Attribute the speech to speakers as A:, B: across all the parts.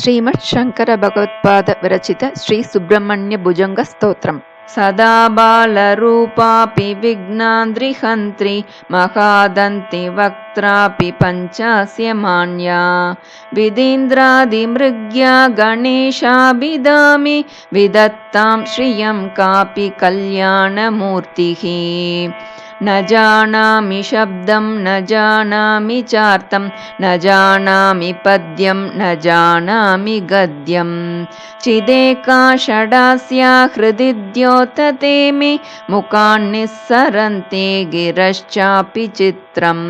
A: శ్రీమత్ శంకర భగవత్పాద విరచిత శ్రీ సుబ్రహ్మణ్య భుజంగ స్తోత్రం. సదా బాలరూపాపి విఘ్నాద్రిహంత్రి మహాదంతి వక్త్రాపి పంచాస్య మాన్యా విదీంద్రాదిమృగ్యా గణేశాభిదామి విదత్తాం శ్రియం కాపి కళ్యాణమూర్తిః. न जानामि शब्दं न जानामि चार्थं न जानामि पद्यं न जानामि गद्यं चिदेका षडास्या हृदि द्योतते मे मुखान्निस्सरन्ते गिरश्चापि चित्रम्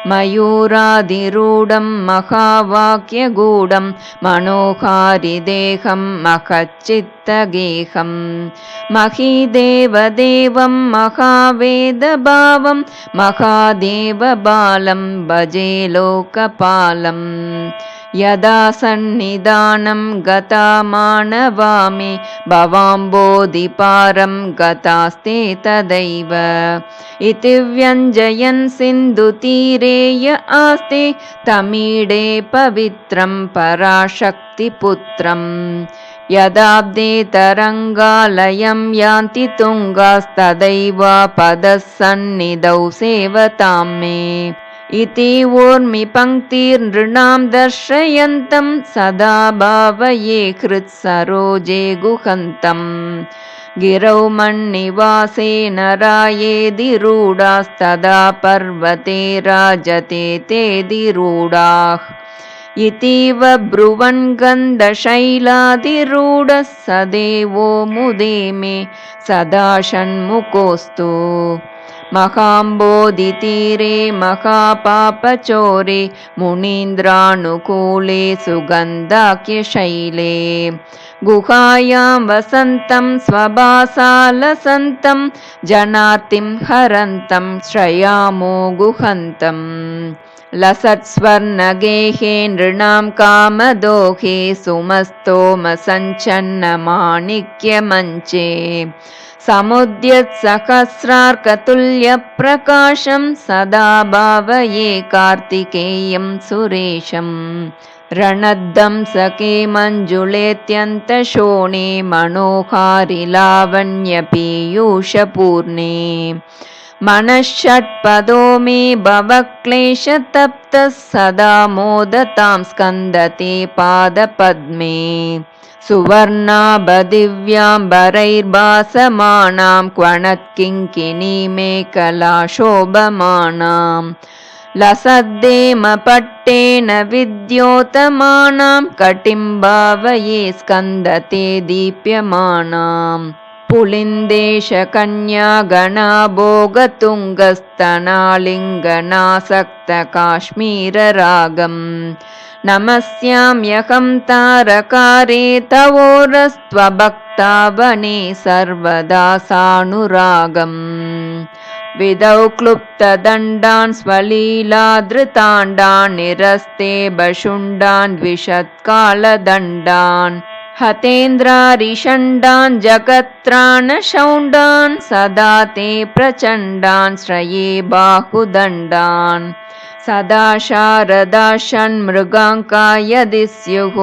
A: मयूरादिरूढं महावाक्यगूढं मनोहारिदेहं महच्चित्तगेहं महीदेवदेवं महावेदभावं महादेवबालं भजे लोकपालम्. यदा सन्निधानं गता मानवामि भवाम्बोधिपारं गतास्ते तदैव इति व्यञ्जयन् सिन्धुतीरे य आस्ते तमीडे पवित्रं पराशक्तिपुत्रम्. यदाब्दे तरङ्गालयं यान्ति तुङ्गास्तदैव पदः सन्निधौ सेवतां मे इति ऊर्मिपङ्क्तिर्नृणां दर्शयन्तं सदा भावये हृत्सरोजे गुहन्तम्. गिरौ मन्निवासे नरायेधिरूढास्तदा पर्वते राजते तेधिरूढाः इतीव ब्रुवन् गन्धशैलाधिरूढः स देवो मुदे मे सदा षण्मुखोऽस्तु. महाम्बोधितीरे महापापचोरे मुनीन्द्रानुकूले सुगन्धाख्यशैले गुहायां वसन्तं स्वभासालसन्तं जनार्तिं हरन्तं श्रयामो गुहन्तम्. लसत्स्वर्णगेहे नृणां कामदोहे सुमस्तोमसञ्चन्नमाणिक्यमञ्चे समुद्यत्सहस्रार्कतुल्यप्रकाशं सदा भावये कार्तिकेयं सुरेशम्. रणद्धंसके मञ्जुलेत्यन्तशोणे मनोहारि लावण्यपीयूषपूर्णे मनःषट्पदो मे भवक्लेशतप्तः सदा मोदतां स्कन्दते पादपद्मे. सुवर्णाभदिव्याम्बरैर्भासमानां क्वणत्किङ्किणीमेकलाशोभमानां लसद्देमपट्टेन विद्योतमानां कटिं भावये स्कन्दते दीप्यमानाम्. पुलिन्देशकन्यागणाभोगतुङ्गस्तनालिङ्गनासक्तकाश्मीररागम् नमस्याम्यहं तारकारे तवोरस्त्वभक्तावने सर्वदा सानुरागम्. विदौ क्लुप्तदण्डान् स्वलीलाधृताण्डान् निरस्ते बशुण्डान् द्विषत्कालदण्डान् हतेन्द्रारिषण्डान् जगत्त्राणशौण्डान् सदा ते प्रचण्डान् श्रये बाहुदण्डान्. सदा शारदा षण्मृगाङ्का यदि स्युः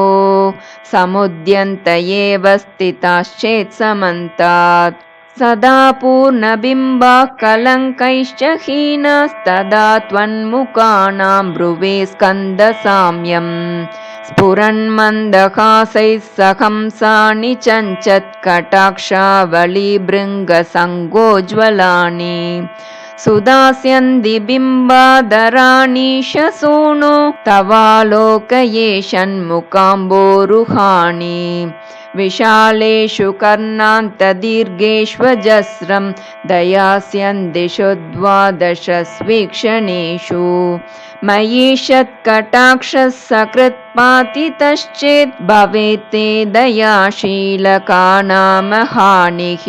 A: समुद्यन्त एव स्थिताश्चेत् समन्तात्. सदा पूर्णबिम्बाः कलङ्कैश्च हीनास्तदा त्वन्मुखानां ब्रुवे स्कन्दसाम्यम्. स्फुरन्मन्दहासैः सहंसानि चञ्चत्कटाक्षावलीभृङ्गसङ्गोज्ज्वलानि सुदास्यन्ति बिम्बाधराणि शसूनो तवालोकये षण्मुखाम्बोरुहाणि. विशालेषु कर्णान्तदीर्घेष्वजस्रं दयास्यन्दिषु द्वादशस्वीक्षणेषु मयीषत्कटाक्षः सकृत्पातितश्चेत् भवेत् ते दयाशीलकानामहानिः.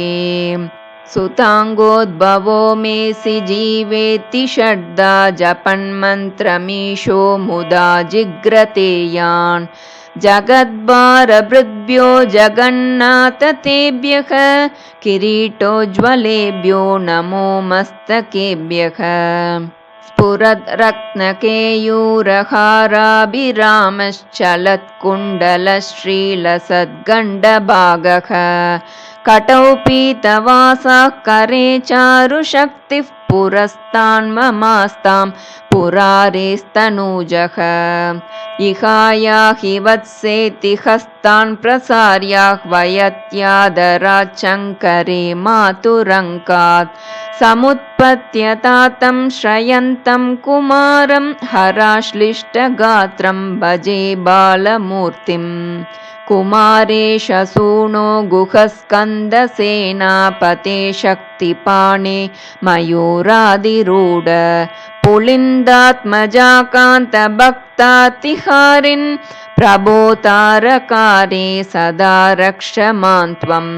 A: सुताङ्गोद्भवो मेसि जीवेति षड्धा जपन्मन्त्रमीशो मुदा जिग्रतेयान्. जगद्भारभृद्भ्यो जगन्नाथ तेभ्यः किरीटोज्ज्वलेभ्यो नमो मस्तकेभ्यः. पुरद्रत्नकेयूरहाराभिरामश्चलत्कुण्डलश्रीलसद्गण्डभागः कटौ पीतवासः करे चारुशक्तिः पुरस्तान्ममास्तां पुरारेस्तनूजः इहायाहि वत्सेति हस्तान् प्रसार्याह्वयत्यादराच्चङ्करे मातुरङ्कात् समुत्पत्यतातं श्रयन्तं कुमारं हराश्लिष्टगात्रं भजे बालमूर्तिम् कुमारेश सूनो गुहस्कन्दसेनापते शक्तिपाणे मयूरादिरूढ पुलिन्दात्मजाकान्तभक्तातिहारिन् प्रभोतारकारे सदा रक्ष मां त्वम्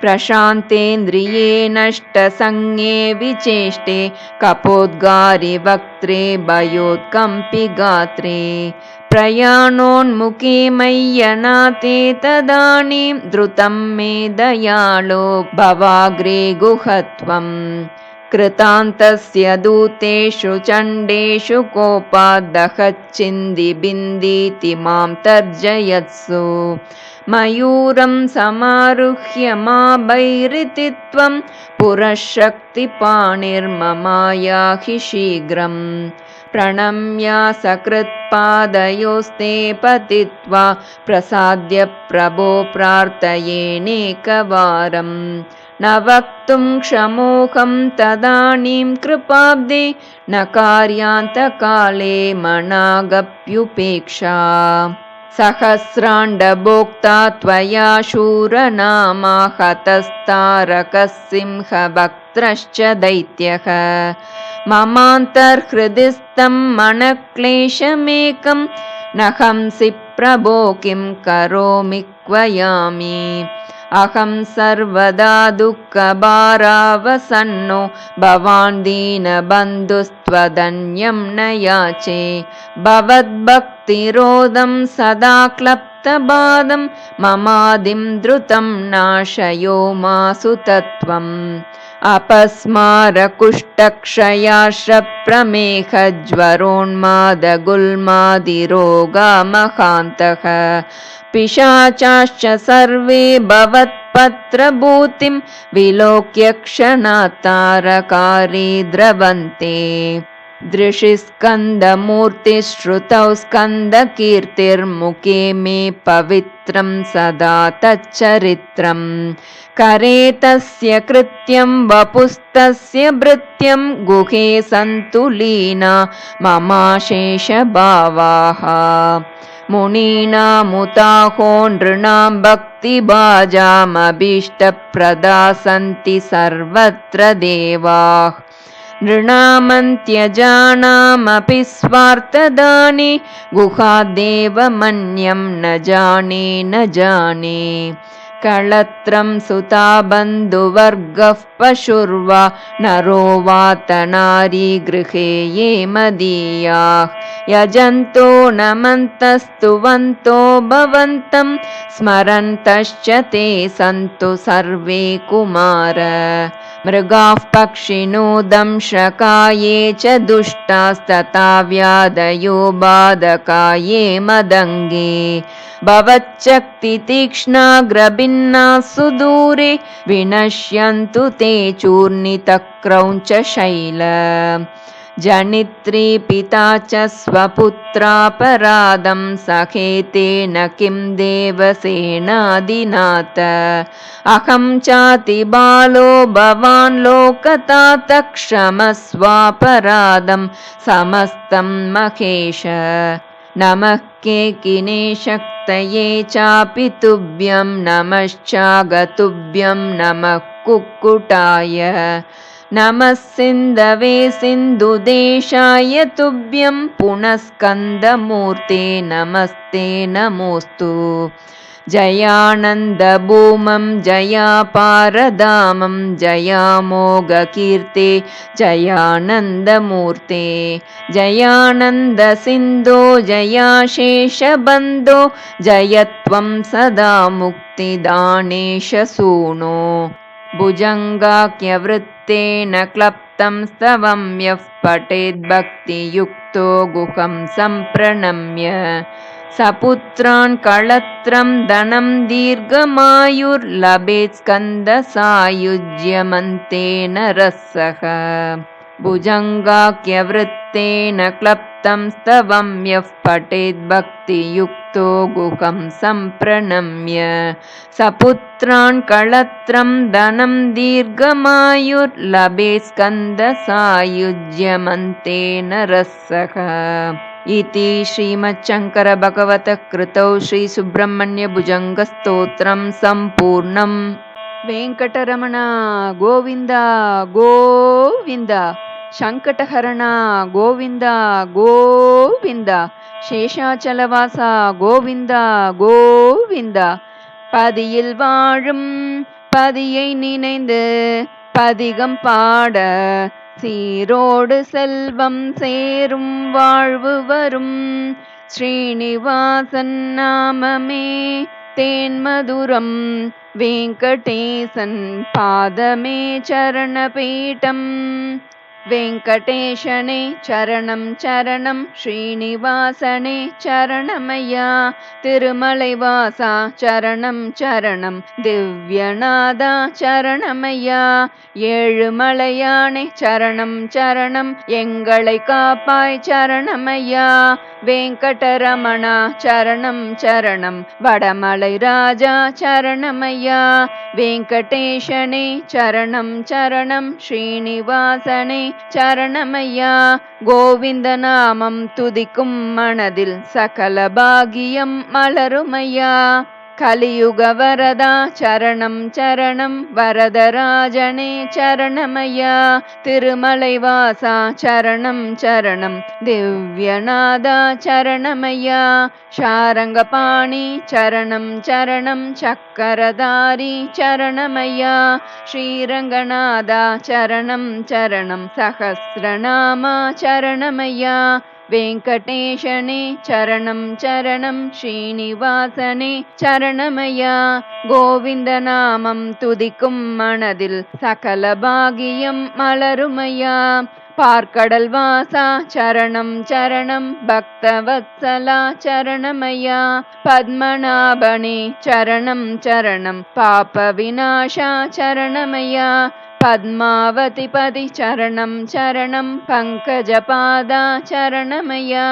A: प्रशान्तेन्द्रिये नष्टसंज्ञे विचेष्टे कपोद्गारि वक्त्रे भयोत्कम्पि गात्रे प्रयाणोन्मुखे मय्यनाथे तदानीं द्रुतं मे दयालो भवाग्रे गुहत्वम् कृतान्तस्य दूतेषु चण्डेषु कोपाद्दहच्चिन्दिबिन्दीति मां तर्जयत्सु मयूरं समारुह्य माभैरिति त्वं पुरःशक्तिपाणिर्ममायाहि शीघ्रम् प्रणम्य सकृत्पादयोस्ते पतित्वा प्रसाद्य प्रभो प्रार्थयेनेकवारम् न वक्तुं क्षमोऽहं तदानीं कृपाब्धे न कार्यान्तकाले मनागप्युपेक्षा सहस्राण्डभोक्ता त्वया शूरनामा हतस्तारकसिंहभक्त्रश्च दैत्यः ममान्तर्हृदिस्थं मनक्लेशमेकं न हंसि प्रभो किं करोमि क्वयामि अहं सर्वदा दुःखभारावसन्नो भवान् दीनबन्धुस्त्वदन्यं न याचे भवद्भक्तिरोधं सदा क्लप्तबादं ममादिं द्रुतं नाशयो मासु तत्त्वम् अपस्मारकुष्ठक्षयाश्रप्रमेहज्वरोन्मादगुल्मादिरोगामहान्तः पिशाचाश्च सर्वे भवत्पत्रभूतिं विलोक्य क्षणात्तारकारे द्रवन्ते दृशिस्कन्दमूर्तिश्रुतौ स्कन्दकीर्तिर्मुखे मे पवित्रं सदा तच्चरित्रम् करे तस्य कृत्यं वपुस्तस्य भृत्यं गुहे सन्तु लीना ममाशेषभावाः मुनीनामुताहो नृणां भक्तिभाजामभीष्टप्रदा सन्ति सर्वत्र देवाः नृणामन्त्यजानामपि स्वार्थदाने गुहादेव मन्यं न जाने कळत्रं सुता बन्धुवर्गः पशुर्वा नरो वातनारी गृहे ये मदीयाः यजन्तो नमन्तस्तुवन्तो भवन्तं स्मरन्तश्च ते सन्तु सर्वे कुमार मृगाः पक्षिणो दंशकाये च दुष्टास्तथा व्याधयो बाधकाये मदङ्गे भवच्चक्तितीक्ष्णाग्रभिन्ना सुदूरे विनश्यन्तु ते चूर्णितक्रौञ्च शैल जनित्री पिता च स्वपुत्रापराधं सखेतेन किं देवसेनादिनाथ अहं चाति बालो भवान् लोकतातः क्षमस्वापराधं समस्तं महेश नमः केकिने शक्तये चापि तुभ्यं नमश्चागतुभ्यं नमः कुक्कुटाय नमः सिन्धवे सिन्धुदेशाय तुभ्यं पुनस्कन्दमूर्ते नमस्ते नमोऽस्तु जयानन्दभूमं जयापारधामं जयामोघकीर्ते जयानन्दमूर्ते जयानन्दसिन्धो जयाशेषबन्धो जयत्वं सदा मुक्तिदानेश सूनो भुजङ्गाख्यवृत्तेन क्लप्त क्लप्तं स्तवं यः पठेद्भक्तियुक्तो गुहं सम्प्रणम्य सपुत्रान् कळत्रं धनं दीर्घमायुर्लभेत् स्कन्दसायुज्यमन्तेन रसः भुजङ्गाख्यवृत्तेन क्लप्तं स्तवं यः पठेद्भक्तियुक्तो गुहं सम्प्रणम्य सपुत्रान् कळत्रं धनं दीर्घमायुर्लभेत् स्कन्दसायुज्यमन्तेन रसः इति श्रीमच्छङ्करभगवतः कृतौ श्रीसुब्रह्मण्यभुजङ्गस्तोत्रं सम्पूर्णम्। वेङ्कटरमण गोविन्द गोविन्द, शङ्कटहरण गोविन्द गोविन्द, शेषाचलवास गोविन्द गोविन्द। பதியில் வாழும் பதியை நினைந்து பதிகம் பாட சீரோடு செல்வம் சேரும் வாழ்வு வரும். ஸ்ரீனிவாசன் நாமமே தேன்மதுரம், வெங்கடேசன் பாதமே சரணபீடம். வெங்கடேஷனே சரணம் சரணம், ஸ்ரீனிவாசனே சரணமையா. திருமலைவாசா சரணம் சரணம், திவ்யநாதா சரணமையா. ஏழுமலையானே சரணம் சரணம், எங்களை காப்பாய் சரணமையா. வெங்கடரமணா சரணம் சரணம், வடமலை ராஜா சரணமையா. வெங்கடேஷனே சரணம் சரணம், ஸ்ரீனிவாசனே சரணமையா. கோவிந்த நாமம் துதிக்கும் மனதில் சகல பாகியம் மலருமையா. கலியுக வரதா சரணம் சரணம், வரதராஜனே சரணமையா. திருமலைவாசா சரணம் சரணம், திவ்யநாதா சரணமையா. ஷாரங்கபாணி சரணம் சரணம், சக்கரதாரி சரணமையா. ஸ்ரீரங்கநாதா சரணம் சரணம், சஹஸ்ரநாமா சரணமையா. வெங்கடேஷனே சரணம் சரணம், ஸ்ரீனிவாசனே சரணமையா. கோவிந்த நாமம் துதிக்கும் மனதில் சகல பாகியம் மலருமையா. பார்க்கடல் வாசா சரணம் சரணம், பக்தவத்சலா சரணமையா. பத்மநாபனே சரணம் சரணம், பாப விநாசா சரணமையா. பத்மாவதிபதி சரணம் சரணம், பங்கஜபாதா சரணமையா.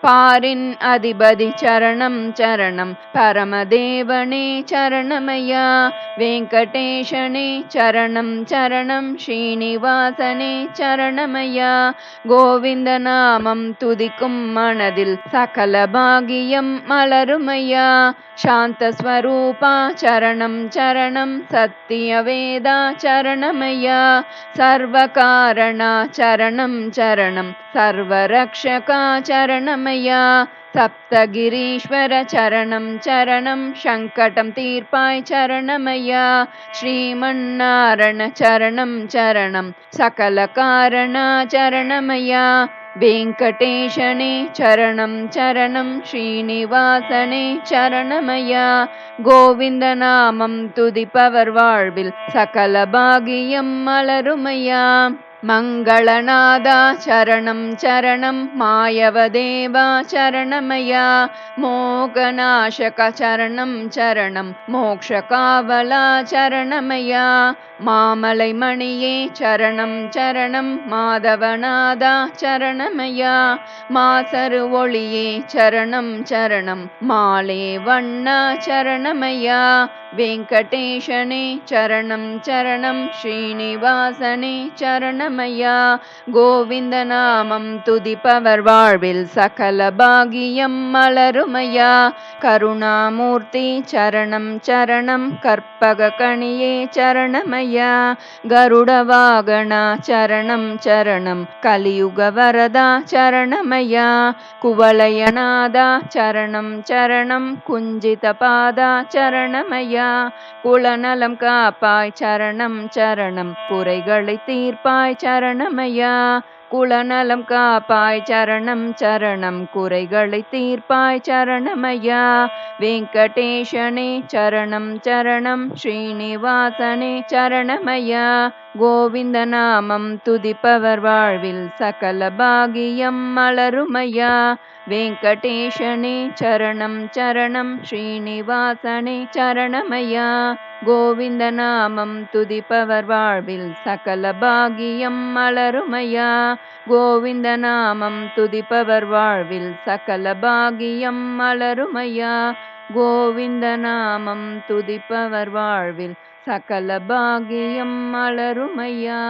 A: பாரின் அதிபதி சரணம் சரணம், பரமதேவனே சரணமையா. வெங்கடேஷனே சரணம் சரணம், ஸ்ரீனிவாசனே சரணமையா. கோவிந்த நாமம் துதிக்கும் மனதில் சகல பாகியம் மலருமையா. சாந்தஸ்வரூபா சரணம் சரணம், சத்தியவேதா சரணமையா. சர்வகாரணா சரணம் சரணம், சர்வரக்ஷகா சரணமையா. சப்தகிரீஸ்வர சரணம் சரணம், சங்கடம் தீர்ப்பாய் சரணமையா. ஸ்ரீமன்னாரண சரணம் சரணம், சகல காரணா சரணமையா. வெங்கடேஷனே சரணம் சரணம், ஸ்ரீனிவாசனே சரணமையா. கோவிந்த நாமம் துதிப்பவர் வாழ்வில் சகல பாகியம் மலருமையா. மங்களநாதா சரணம் சரணம், மாயவதேவா சரணமையா. மோகநாசக சரணம் சரணம், மோக்ஷகாவலா சரணமையா. மாமலை மணியே சரணம் சரணம், மாதவநாதா சரணமையா. மாசரு ஒளியே சரணம் சரணம், மாலே வண்ணா சரணமையா. வெங்கடேஷனே சரணம் சரணம், ஸ்ரீனிவாசனே சரணமையா. கோவிந்த நாமம் துதிப்பவர் வாழ்வில் சகல பாகியம் மலருமையா. கருணாமூர்த்தி சரணம் சரணம், கற்பக கணியே சரணமையா. கருட வாகனா சரணம் சரணம், கலியுக வரதா சரணமையா. குவலயநாதா சரணம் சரணம், குஞ்சித பாதா சரணமையா. குலநலம் காப்பாய் சரணம் சரணம், குறைகளை தீர்ப்பாய் சரணமையா. குலநலம் காப்பாய் சரணம் சரணம், குறைகளை தீர்ப்பாய் சரணமையா. வெங்கடேஷனே சரணம் சரணம், ஸ்ரீனிவாசனே சரணமையா. கோவிந்த நாமம் துதிப்பவர் வாழ்வில் சகல பாகியம் மலருமையா. வெங்கடேஷனே சரணம் சரணம் ஸ்ரீனிவாசனே சரணமையா. கோவிந்த நாமம் துதிப்பவர் வாழ்வில் சகல பாகியம் மலருமையா. கோவிந்த நாமம் துதிப்பவர் வாழ்வில் சகல பாகியம் மலருமையா. கோவிந்த நாமம் துதிப்பவர் வாழ்வில் சகல பாகியம் மலருமையா.